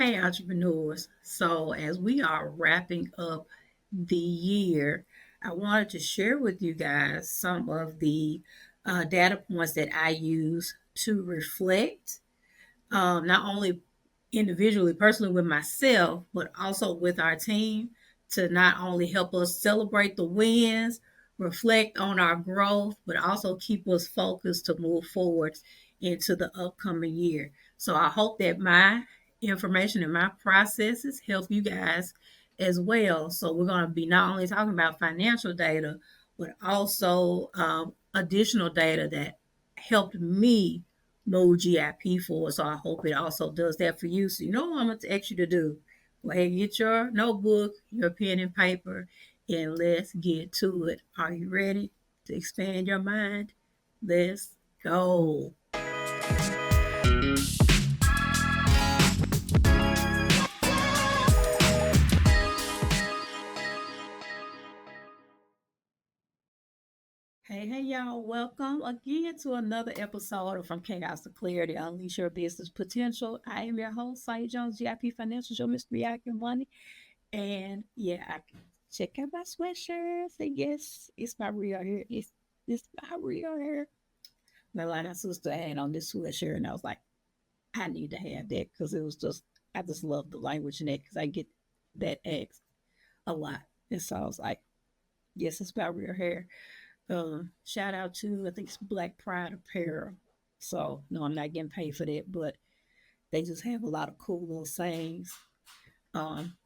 Hey, entrepreneurs. So, as we are wrapping up the year, I wanted to share with you guys some of the data points that I use to reflect, not only individually, personally with myself, but also with our team to not only help us celebrate the wins, reflect on our growth, but also keep us focused to move forward into the upcoming year. So I hope that my information and my processes help you guys as well. So we're going to be not only talking about financial data, but also additional data that helped me mode GIP for. So I hope it also does that for you. So you know what I'm going to ask you to do. Go ahead and get your notebook, your pen and paper, and let's get to it. Are you ready to expand your mind? Let's go. Hey, y'all. Welcome again to another episode of From Chaos to Clarity, Unleash Your Business Potential. I am your host, Sonia Jones, GIP Financial Show, Mr. Miyagi of Money. And yeah, I check out my sweatshirts. And yes, it's my real hair. It's my real hair. My line sister had on this sweatshirt, and I was like, I need to have that because it was just I just love the language in that because I get that asked a lot. And so I was like, yes, it's my real hair. Shout out to I think it's Black Pride Apparel. So no, I'm not getting paid for that, but they just have a lot of cool little sayings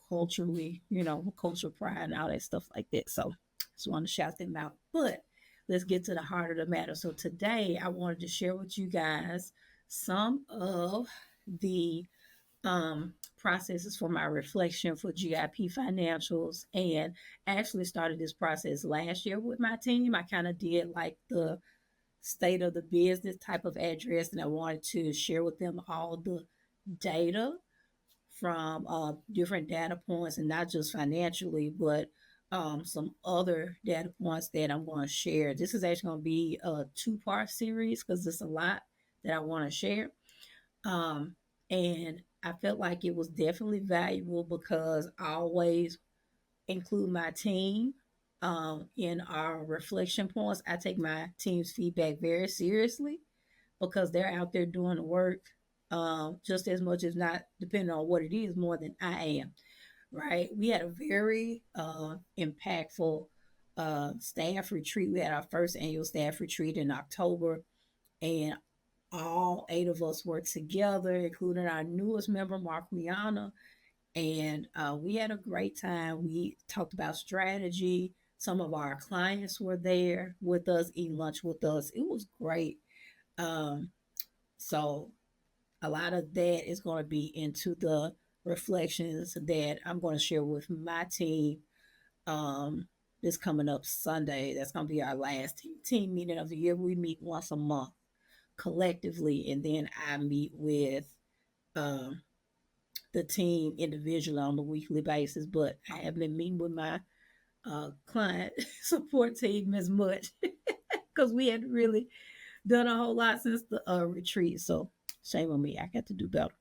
culturally, cultural pride and all that stuff like that. So just want to shout them out. But let's get to the heart of the matter. So today I wanted to share with you guys some of the processes for my reflection for GIP financials and actually started this process last year with my team. I kind of did like the state of the business type of address and I wanted to share with them all the data from different data points and not just financially, but some other data points that I'm going to share. This is actually going to be a two-part series because there's a lot that I want to share. And I felt like it was definitely valuable because I always include my team in our reflection points. I take my team's feedback very seriously because they're out there doing the work just as much as not depending on what it is more than I am. Right? We had a very impactful staff retreat. We had our first annual staff retreat in October, and all eight of us worked together, including our newest member, Mark Rihanna. And we had a great time. We talked about strategy. Some of our clients were there with us, eating lunch with us. It was great. Um, so a lot of that is going to be into the reflections that I'm going to share with my team this coming up Sunday. That's going to be our last team meeting of the year. We meet once a month collectively, and then I meet with um, the team individually on a weekly basis. But I haven't been meeting with my client support team as much because we hadn't really done a whole lot since the retreat. So shame on me. I got to do better.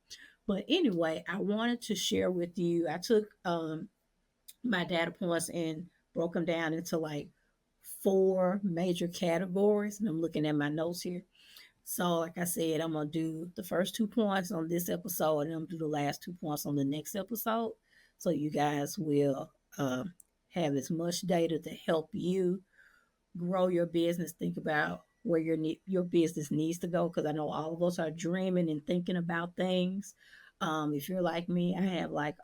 But anyway, I wanted to share with you. I took my data points and broke them down into like four major categories. And I'm looking at my notes here. So, like I said, I'm gonna do the first 2 points on this episode, and I'm gonna do the last 2 points on the next episode. So you guys will have as much data to help you grow your business. Think about where your business needs to go, because I know all of us are dreaming and thinking about things. If you're like me, I have like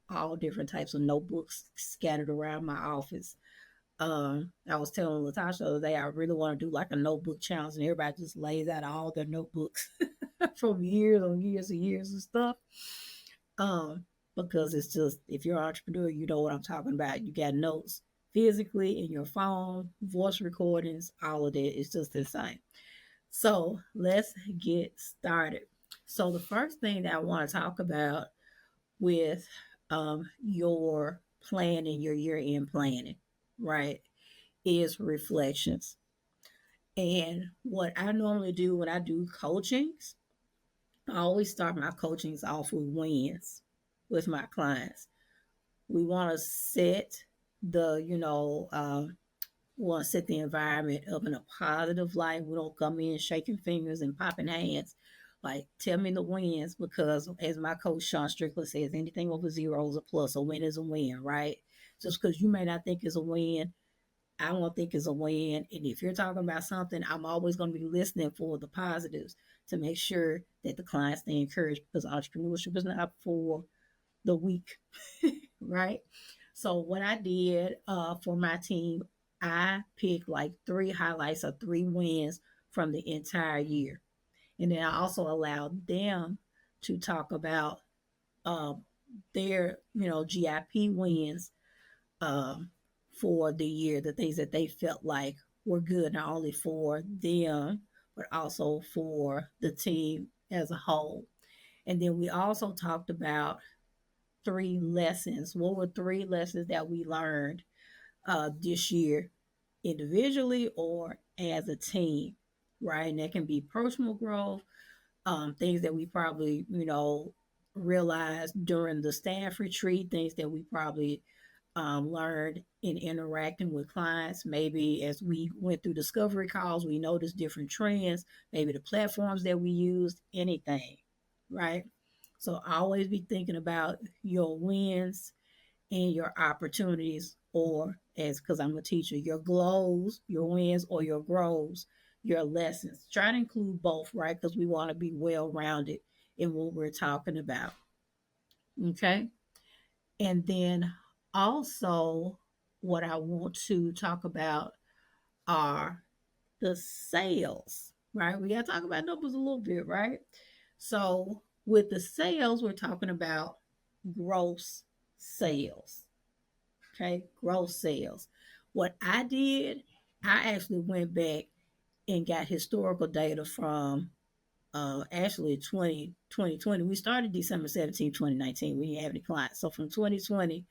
all different types of notebooks scattered around my office. I was telling Latasha the other day I really want to do like a notebook challenge, and everybody just lays out all their notebooks from years on years and years and stuff. Um, because it's just if you're an entrepreneur, you know what I'm talking about. You got notes physically in your phone, voice recordings, all of that. It's just insane. So let's get started. So the first thing that I want to talk about with your planning, your year-end planning, right, is reflections. And what I normally do when I do coachings, I always start my coachings off with wins. with my clients. We want to set the, we want to set the environment up in a positive light. We don't come in shaking fingers and popping hands. Like, tell me the wins, because as my coach Sean Strickland says, anything over zero is a plus. A win is a win, right? Just because you may not think it's a win, I won't think it's a win. And if you're talking about something, I'm always going to be listening for the positives to make sure that the clients stay encouraged, because entrepreneurship is not for the weak, right? So what I did for my team, I picked like three highlights or three wins from the entire year, and then I also allowed them to talk about um, their GIP wins um, for the year, the things that they felt like were good, not only for them but also for the team as a whole. And then we also talked about three lessons. What were three lessons that we learned this year, individually or as a team, right? And that can be personal growth, things that we probably, realized during the staff retreat, things that we probably learned in interacting with clients. Maybe as we went through discovery calls, we noticed different trends, maybe the platforms that we used, anything, right? So always be thinking about your wins and your opportunities, or as because I'm a teacher, your glows, your wins, or your grows, your lessons. Try to include both, right? Because we want to be well rounded in what we're talking about. Okay. And then also, what I want to talk about are the sales, right? We got to talk about numbers a little bit, right? So, with the sales, we're talking about gross sales. Okay, gross sales. What I did, I actually went back and got historical data from actually 2020. We started December 17, 2019. We didn't have any clients. So from 2020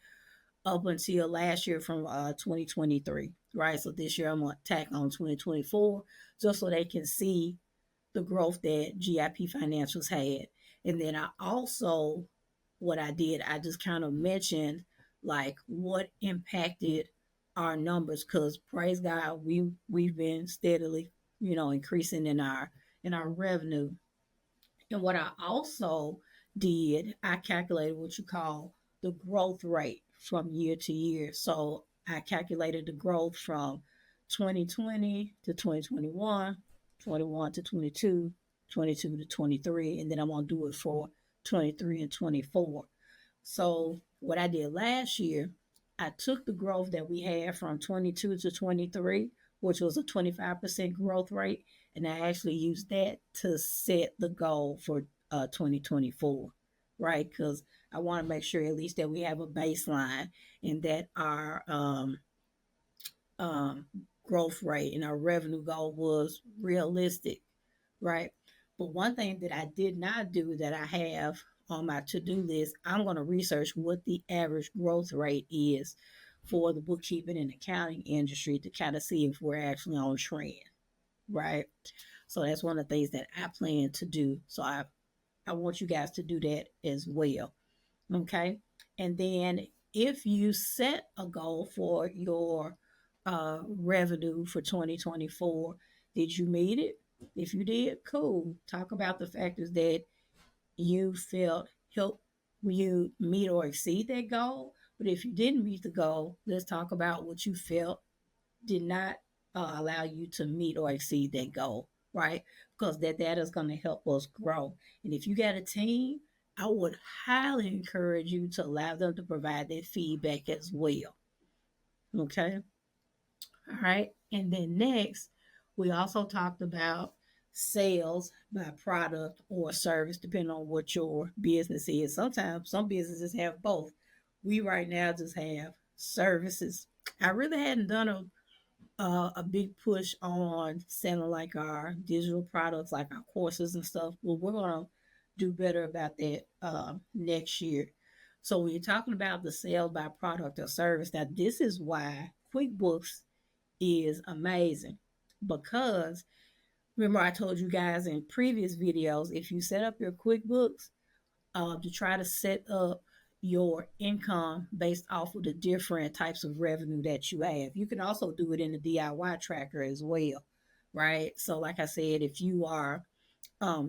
up until last year, from 2023, right? So this year I'm going to tack on 2024 just so they can see the growth that GIP Financials had. And then I also, what I did, I just kind of mentioned like what impacted our numbers, because praise God, we've been steadily, increasing in our revenue. And what I also did, I calculated what you call the growth rate from year to year. So I calculated the growth from 2020 to 2021, 21 to 22, 22 to 23, and then I'm going to do it for 23 and 24. So what I did last year, I took the growth that we had from 22 to 23, which was a 25% growth rate, and I actually used that to set the goal for 2024, right? Because I want to make sure at least that we have a baseline and that our um, growth rate and our revenue goal was realistic, right? But one thing that I did not do that I have on my to do list, I'm going to research what the average growth rate is for the bookkeeping and accounting industry to kind of see if we're actually on trend, right? So that's one of the things that I plan to do. So I want you guys to do that as well. Okay. And then if you set a goal for your revenue for 2024, did you meet it? If you did, cool. Talk about the factors that you felt help you meet or exceed that goal. But if you didn't meet the goal, let's talk about what you felt did not allow you to meet or exceed that goal, right? Because that is going to help us grow. And if you got a team, I would highly encourage you to allow them to provide that feedback as well. Okay. All right. And then next, we also talked about sales by product or service, depending on what your business is. Sometimes some businesses have both. We right now just have services. I really hadn't done a big push on selling like our digital products, like our courses and stuff. Well, we're gonna do better about that next year. So when you're talking about the sales by product or service, now this is why QuickBooks is amazing, because remember I told you guys in previous videos, if you set up your QuickBooks to try to set up your income based off of the different types of revenue that you have. You can also do it in the DIY tracker as well, right? So, like I said, if you are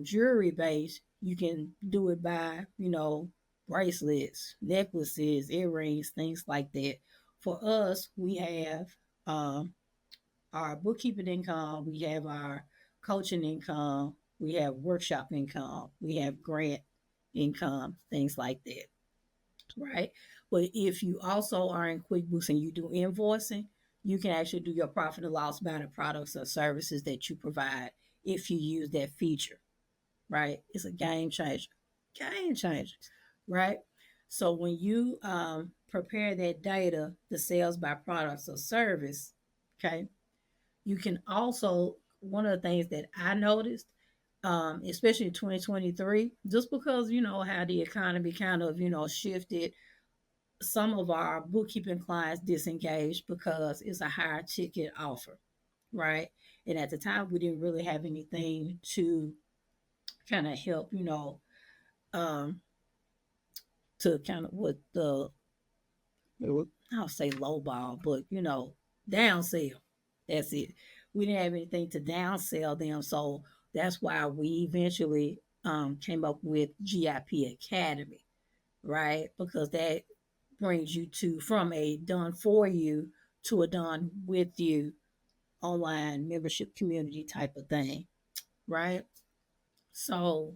jewelry based, you can do it by, bracelets, necklaces, earrings, things like that. For us, we have um, our bookkeeping income, we have our coaching income, we have workshop income, we have grant income, things like that, right? But if you also are in QuickBooks and you do invoicing, you can actually do your profit and loss by the products or services that you provide if you use that feature, right? It's a game changer, right? So when you prepare that data, the sales by products or service, okay, you can also, one of the things that I noticed, especially in 2023, just because how the economy kind of shifted, some of our bookkeeping clients disengaged because it's a higher ticket offer, right? And at the time, we didn't really have anything to kind of help, um, to kind of what the, I'll say lowball, but downsell. That's it. We didn't have anything to downsell them, so that's why we eventually came up with GIP Academy, right? Because that brings you to from a done for you to a done with you online membership community type of thing, right? So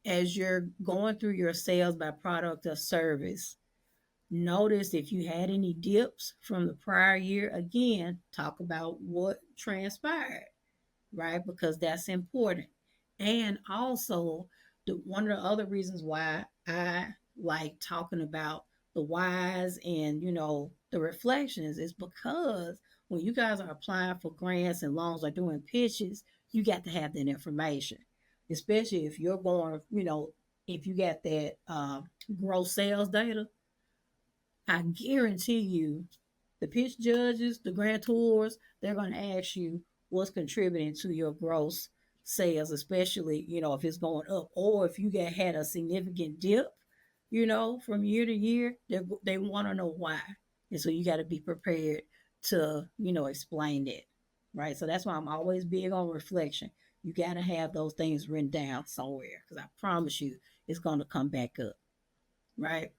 as you're going through your sales by product or service, notice if you had any dips from the prior year. Again, talk about what transpired, right? Because that's important. And also, one of the other reasons why I like talking about the whys and the reflections is because when you guys are applying for grants and loans or doing pitches, you got to have that information, especially if you're going, if you got that gross sales data. I guarantee you the pitch judges, the grantors, they're going to ask you what's contributing to your gross sales, especially, if it's going up or if you had a significant dip, from year to year, they want to know why. And so you got to be prepared to, explain it, right? So that's why I'm always big on reflection. You got to have those things written down somewhere because I promise you it's going to come back up, right?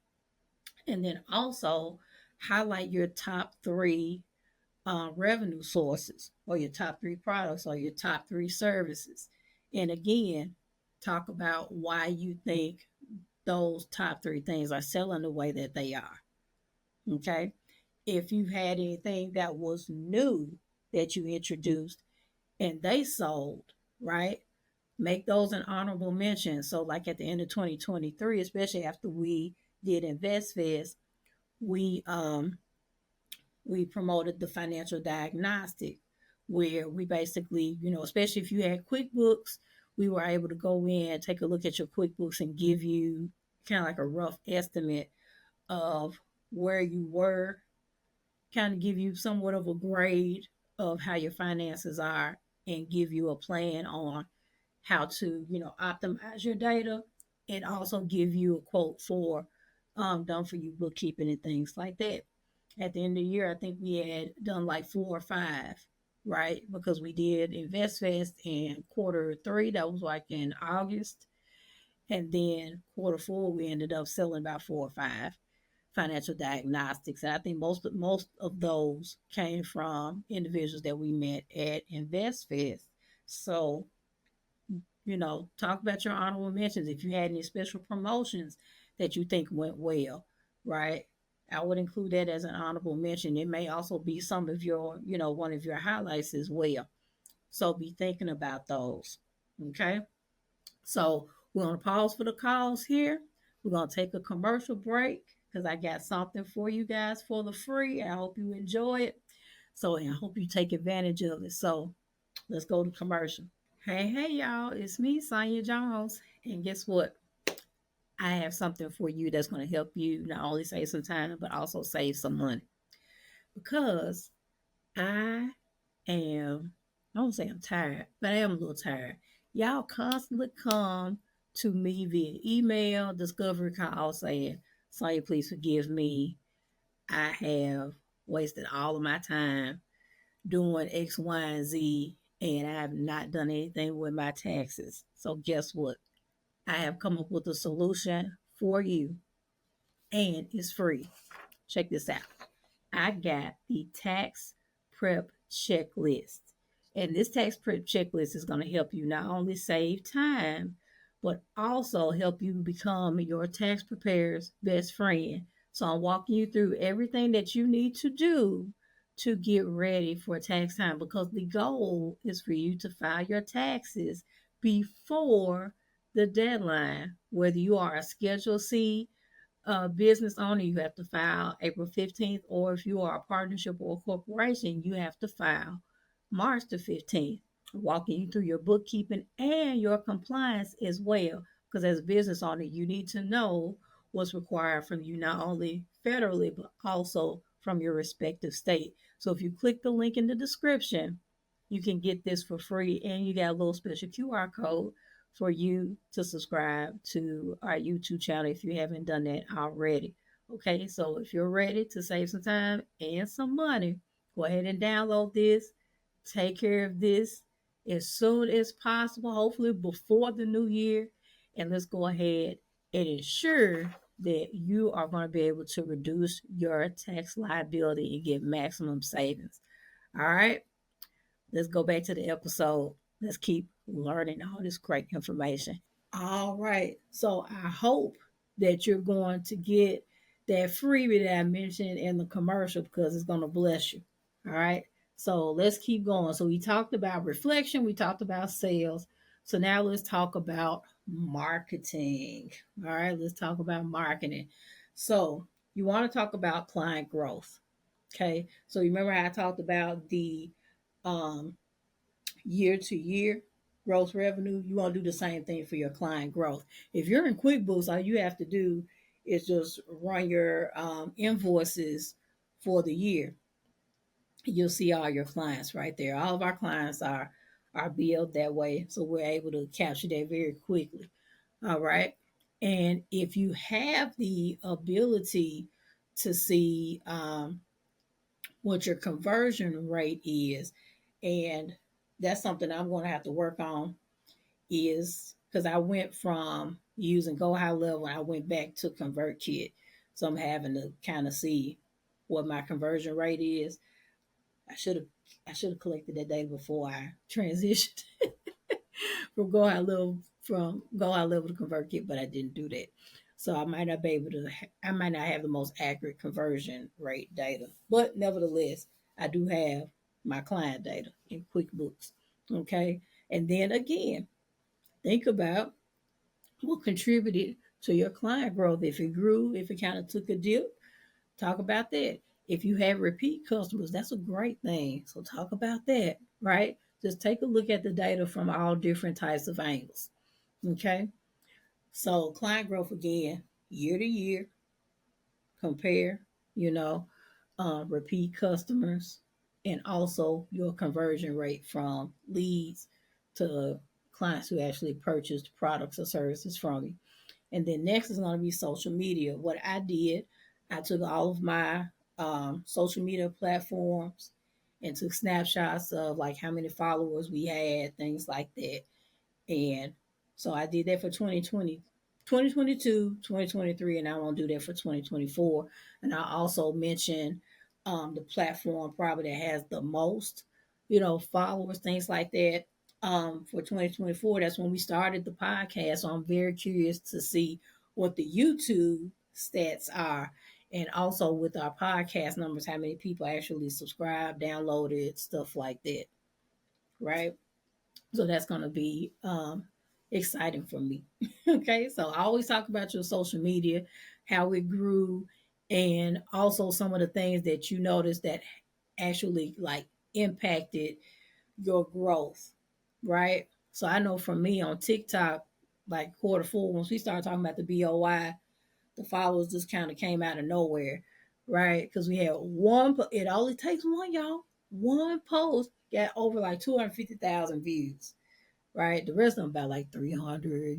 And then also highlight your top three revenue sources or your top three products or your top three services. And again, talk about why you think those top three things are selling the way that they are. Okay. If you've had anything that was new that you introduced and they sold, right? Make those an honorable mention. So, like at the end of 2023, especially after we did InvestFest, we we promoted the financial diagnostic where we basically, especially if you had QuickBooks, we were able to go in, take a look at your QuickBooks and give you kind of like a rough estimate of where you were, kind of give you somewhat of a grade of how your finances are and give you a plan on how to, optimize your data and also give you a quote for done for you bookkeeping and things like that. At the end of the year, I think we had done like 4 or 5, right? Because we did InvestFest in quarter 3, that was like in August. And then quarter 4, we ended up selling about 4 or 5 financial diagnostics. And I think most of those came from individuals that we met at InvestFest. So talk about your honorable mentions. If you had any special promotions that you think went well, right? I would include that as an honorable mention. It may also be some of your, one of your highlights as well. So be thinking about those. Okay. So we're going to pause for the calls here. We're going to take a commercial break because I got something for you guys for the free. I hope you enjoy it. So I hope you take advantage of it. So let's go to commercial. Hey, hey, y'all. It's me, Sonia Jones. And guess what? I have something for you that's going to help you not only save some time, but also save some money. Because I am, I don't say I'm tired, but I am a little tired. Y'all constantly come to me via email, discovery call saying, Sonya, please forgive me. I have wasted all of my time doing X, Y, and Z, and I have not done anything with my taxes. So, guess what? I have come up with a solution for you, and it's free. Check this out. I got the tax prep checklist. And this tax prep checklist is going to help you not only save time, but also help you become your tax preparer's best friend. So I'm walking you through everything that you need to do to get ready for tax time because the goal is for you to file your taxes before the deadline, whether you are a Schedule C business owner, you have to file April 15th, or if you are a partnership or a corporation, you have to file March the 15th, walking you through your bookkeeping and your compliance as well. Because as a business owner, you need to know what's required from you, not only federally, but also from your respective state. So if you click the link in the description, you can get this for free, and you got a little special QR code for you to subscribe to our YouTube channel if you haven't done that already. Okay, so if you're ready to save some time and some money, go ahead and download this. Take care of this as soon as possible, hopefully before the new year. And let's go ahead and ensure that you are going to be able to reduce your tax liability and get maximum savings. All right, let's go back to the episode. Let's keep learning all this great information. All right. So I hope that you're going to get that freebie that I mentioned in the commercial because it's going to bless you. All right. So let's keep going. So we talked about reflection, we talked about sales. So now let's talk about marketing. All right. Let's talk about marketing. So you want to talk about client growth. Okay. So remember how I talked about the um, year to year gross revenue, you want to do the same thing for your client growth. If you're in QuickBooks, all you have to do is just run your invoices for the year. You'll see all your clients right there. All of our clients are billed that way, so we're able to capture that very quickly. All right. And if you have the ability to see what your conversion rate is, and that's something I'm going to have to work on is because I went from using Go High Level and I went back to ConvertKit. So I'm having to kind of see what my conversion rate is. I should have I should have collected that data before I transitioned from Go High Level to ConvertKit, but I didn't do that. So I might not be able to. I might not have the most accurate conversion rate data, but nevertheless, I do have my client data in QuickBooks. Okay, and then again, think about what contributed to your client growth. If it grew, if it kind of took a dip, talk about that. If you have repeat customers, that's a great thing. So talk about that, right? Just take a look at the data from all different types of angles. Okay. So client growth again, year to year, compare, you know, repeat customers, and also your conversion rate from leads to clients who actually purchased products or services from you. And then next is going to be social media. What I did, I took all of my social media platforms and took snapshots of like how many followers we had, things like that. And so I did that for 2020, 2022, 2023, and I want to do that for 2024. And I also mentioned the platform probably that has the most, followers, things like that. For 2024, that's when we started the podcast. So I'm very curious to see what the YouTube stats are. And also with our podcast numbers, how many people actually subscribe, downloaded, stuff like that. Right. So that's going to be exciting for me. Okay. So I always talk about your social media, how it grew, and also some of the things that you noticed that actually like impacted your growth. Right. So I know for me on TikTok, like quarter 4, once we started talking about the BOY, the followers just kind of came out of nowhere. Right. Because we had one, it only takes one, y'all. One post got over like 250,000 views. right? The rest of them about like 300,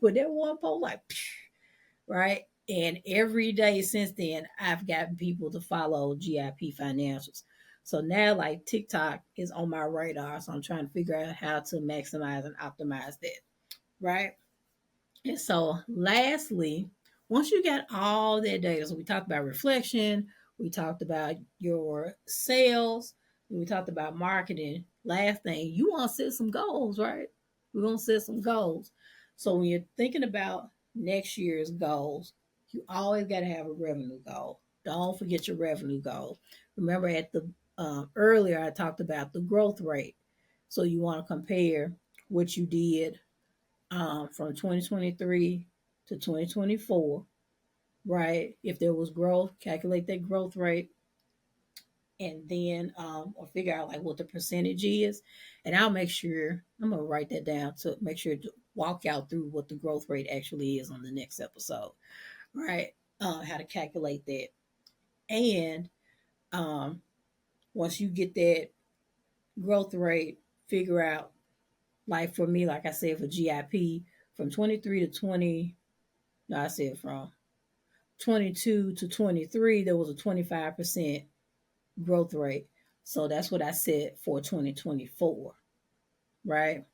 but that one post like, right? And every day since then, I've gotten people to follow GIP Financials. So now, like TikTok is on my radar. So I'm trying to figure out how to maximize and optimize that, right? And so, lastly, once you got all that data, so we talked about reflection, we talked about your sales, we talked about marketing. Last thing, you want to set some goals, right? We're going to set some goals. So, when you're thinking about next year's goals, you always got to have a revenue goal. Don't forget your revenue goal. Remember, at the earlier, I talked about the growth rate. So, you want to compare what you did from 2023 to 2024, right? If there was growth, calculate that growth rate and then or figure out like what the percentage is. And I'll make sure I'm gonna write that down to make sure to walk out through what the growth rate actually is on the next episode, right? How to calculate that. And um, once you get that growth rate, figure out like for me, like I said, for GIP from 23 to 20, no, I said from 22 to 23, there was a 25% growth rate. So that's what I said for 2024, right?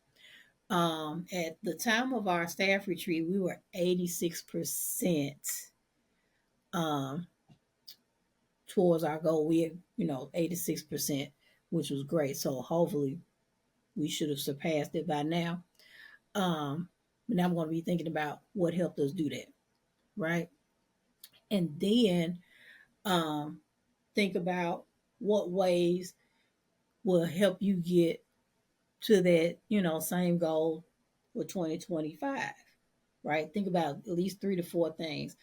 At the time of our staff retreat, we were 86% um, towards our goal. We had, 86%, which was great. So hopefully we should have surpassed it by now. But now I'm going to be thinking about what helped us do that, right? And then um, think about what ways will help you get to that, same goal for 2025, right? Think about at least 3 to 4 things.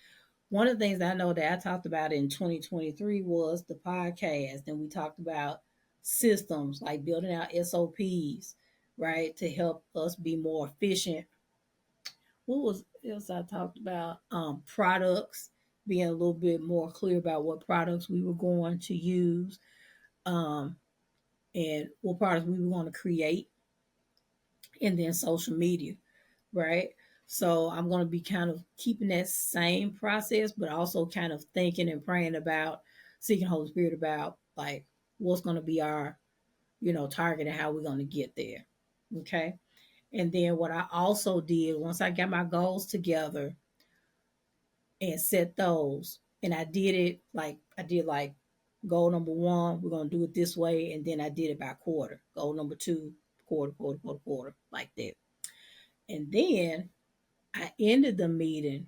One of the things I know that I talked about in 2023 was the podcast. And we talked about systems like building out SOPs, right, to help us be more efficient. What was else I talked about? Products, being a little bit more clear about what products we were going to use. Um, and what products we want to create, and then social media, right? So I'm going to be kind of keeping that same process, but also kind of thinking and praying about, seeking Holy Spirit about like what's going to be our, target and how we're going to get there. Okay. And then what I also did once I got my goals together and set those, and I did like goal number one, we're gonna do it this way, and then I did it by quarter. Goal number two, quarter, quarter, quarter, quarter, like that. And then I ended the meeting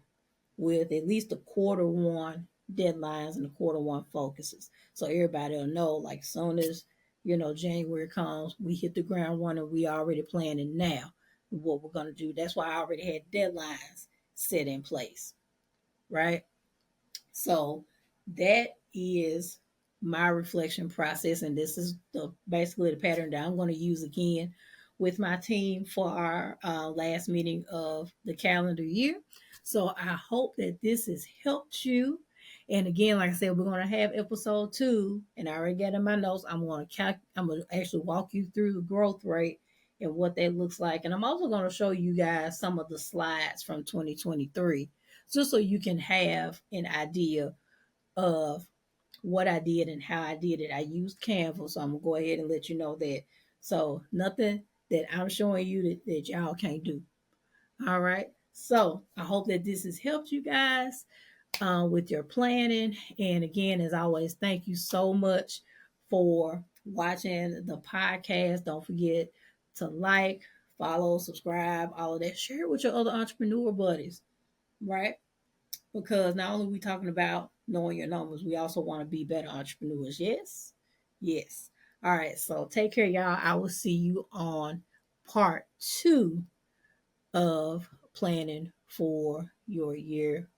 with at least a quarter one deadlines and a quarter one focuses. So everybody will know, like soon as January comes, we hit the ground running. We already planning now what we're gonna do. That's why I already had deadlines set in place, right? So that is my reflection process, and this is basically the pattern that I'm going to use again with my team for our last meeting of the calendar year. So I hope that this has helped you. And again, like I said, we're going to have episode 2, and I already got in my notes. I'm going to actually walk you through the growth rate and what that looks like, and I'm also going to show you guys some of the slides from 2023 just so you can have an idea of what I did and how I did it. I used Canva, so I'm gonna go ahead and let you know that. So nothing that I'm showing you that y'all can't do. All right. So I hope that this has helped you guys with your planning. And again, as always, thank you so much for watching the podcast. Don't forget to like, follow, subscribe, all of that. Share it with your other entrepreneur buddies, right? Because not only are we talking about knowing your numbers, we also want to be better entrepreneurs. Yes? Yes. All right. So take care, y'all. I will see you on part 2 of planning for your year.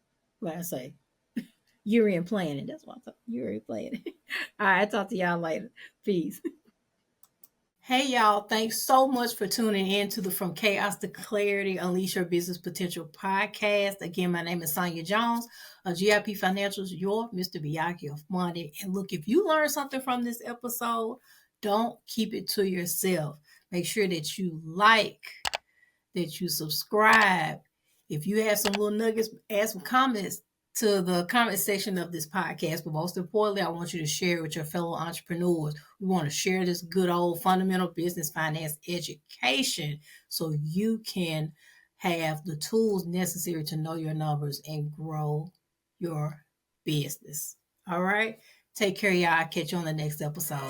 What I say? Year end planning. That's what I'm talking. Year end planning. All right. Talk to y'all later. Peace. Hey y'all, thanks so much for tuning in to the From Chaos to Clarity Unleash Your Business Potential podcast. Again, my name is Sonia Jones of GIP Financials, your Mr. Miyagi of Money. And look, if you learned something from this episode, don't keep it to yourself. Make sure that you like, that you subscribe. If you have some little nuggets, add some comments to the comment section of this podcast. But most importantly, I want you to share it with your fellow entrepreneurs. We want to share this good old fundamental business finance education so you can have the tools necessary to know your numbers and grow your business. All right. Take care, y'all. I'll catch you on the next episode.